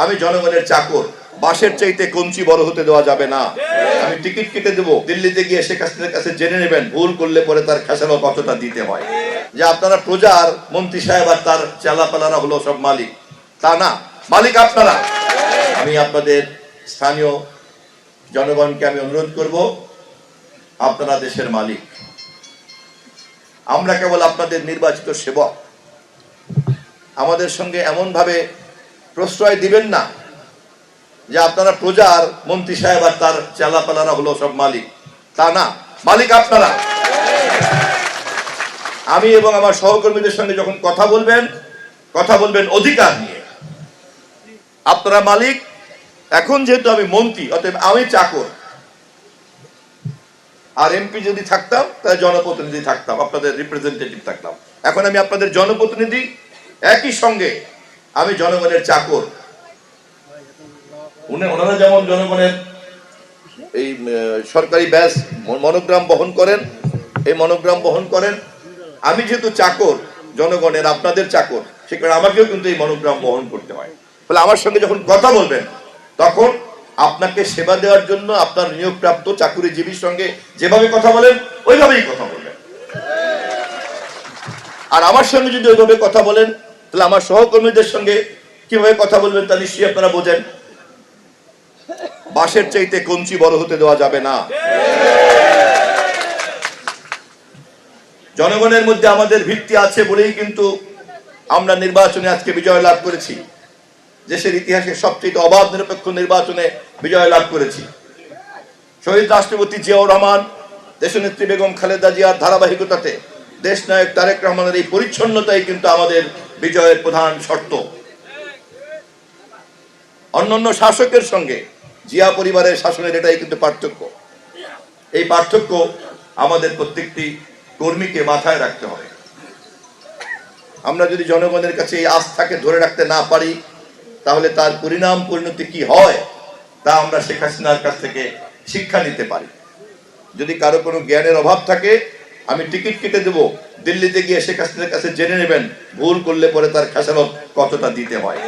আমি জনগণের চাকর, বাঁশের চাইতে কঞ্চি বড় হতে দেওয়া যাবে না। আমি টিকিট কেটে দেবো, দিল্লিতে গিয়ে শেখ হাসিনার কাছে জেনে নেবেন ভুল করলে পরে তার খেসারত কতটা দিতে হয়। যে আপনারা প্রজার মন্ত্রী সাহেব আর তার চেলাপালারা হলো সব মালিক, তা না, মালিক আপনারা। আমি আপনাদের স্থানীয় জনগণকে আমি অনুরোধ করব, আপনারা দেশের মালিক, আমরা কেবল আপনাদের নির্বাচিত সেবক। আমাদের সঙ্গে এমন ভাবে প্রশ্রয় দিবেন না যে আপনারা প্রজার মন্ত্রী সাহেব আর তার চেলাপালারা হলো সব মালিক, তা না, মালিক আপনারা। আমি এবং আমার সহকর্মীদের সঙ্গে যখন কথা বলবেন অধিকার নিয়ে। আপনারা মালিক, এখন যেহেতু আমি মন্ত্রী, অতএব আমি চাকর। আর এমপি যদি থাকতাম তাহলে জনপ্রতিনিধি থাকতাম, আপনাদের রিপ্রেজেন্টেটিভ থাকতাম। এখন আমি আপনাদের জনপ্রতিনিধি, একই সঙ্গে আমি জনগণের চাকর। ওনারা যেমন জনগণের এই সরকারি ব্যাজ মনোগ্রাম বহন করেন, এই মনোগ্রাম বহন করেন, আমি যেহেতু চাকর জনগণের, আপনাদের চাকর, সেখানে আমাকেও কিন্তু এই মনোগ্রাম বহন করতে হয়। ফলে আমার সঙ্গে যখন কথা বলবেন তখন আপনাকে সেবা দেওয়ার জন্য আপনার নিয়োগপ্রাপ্ত চাকুরিজীবীর সঙ্গে যেভাবে কথা বলেন ওইভাবেই কথা বলবেন। আর আমার সঙ্গে যদি ওইভাবে কথা বলেন তাহলে আমার সহকর্মীদের সঙ্গে কিভাবে কথা বলবেন তা নিশ্চয়ই আপনারা বোঝেন। বাঁশের চাইতে কঞ্চি বড় হতে দেওয়া যাবে না। জনগণের মধ্যে আমাদের ভিত্তি আছে বলেই কিন্তু আমরা নির্বাচনে আজকে বিজয় লাভ করেছি। দেশের ইতিহাসে সবচেয়ে অবাধ নিরপেক্ষ নির্বাচনে বিজয় লাভ করেছি। শহীদ রাষ্ট্রপতি জিয়াউর রহমান, দেশনেত্রী বেগম খালেদা জিয়ার ধারাবাহিকতাতে দেশ নায়ক তারেক রহমানের এই পরিচ্ছন্নতাই কিন্তু আমাদের বিজয়ের প্রধান শর্ত। অন্যান্য শাসকের সঙ্গে জিয়া পরিবারের শাসনের এটাই কিন্তু পার্থক্য। এই পার্থক্য আমাদের প্রত্যেকটি কর্মীকে মাথায় রাখতে হবে। আমরা যদি জনগণের কাছে এই আস্থাকে ধরে রাখতে না পারি তাহলে তার পরিণতি কি হয় তা আমরা শেখ হাসিনার কাছ থেকে শিক্ষা নিতে পারি। যদি কারো কোনো জ্ঞানের অভাব থাকে, আমি টিকিট কেটে দেবো, দিল্লিতে গিয়ে শেখ হাসিনার কাছে জেনে নেবেন ভুল করলে পরে তার খেসারত কতটা দিতে হয়।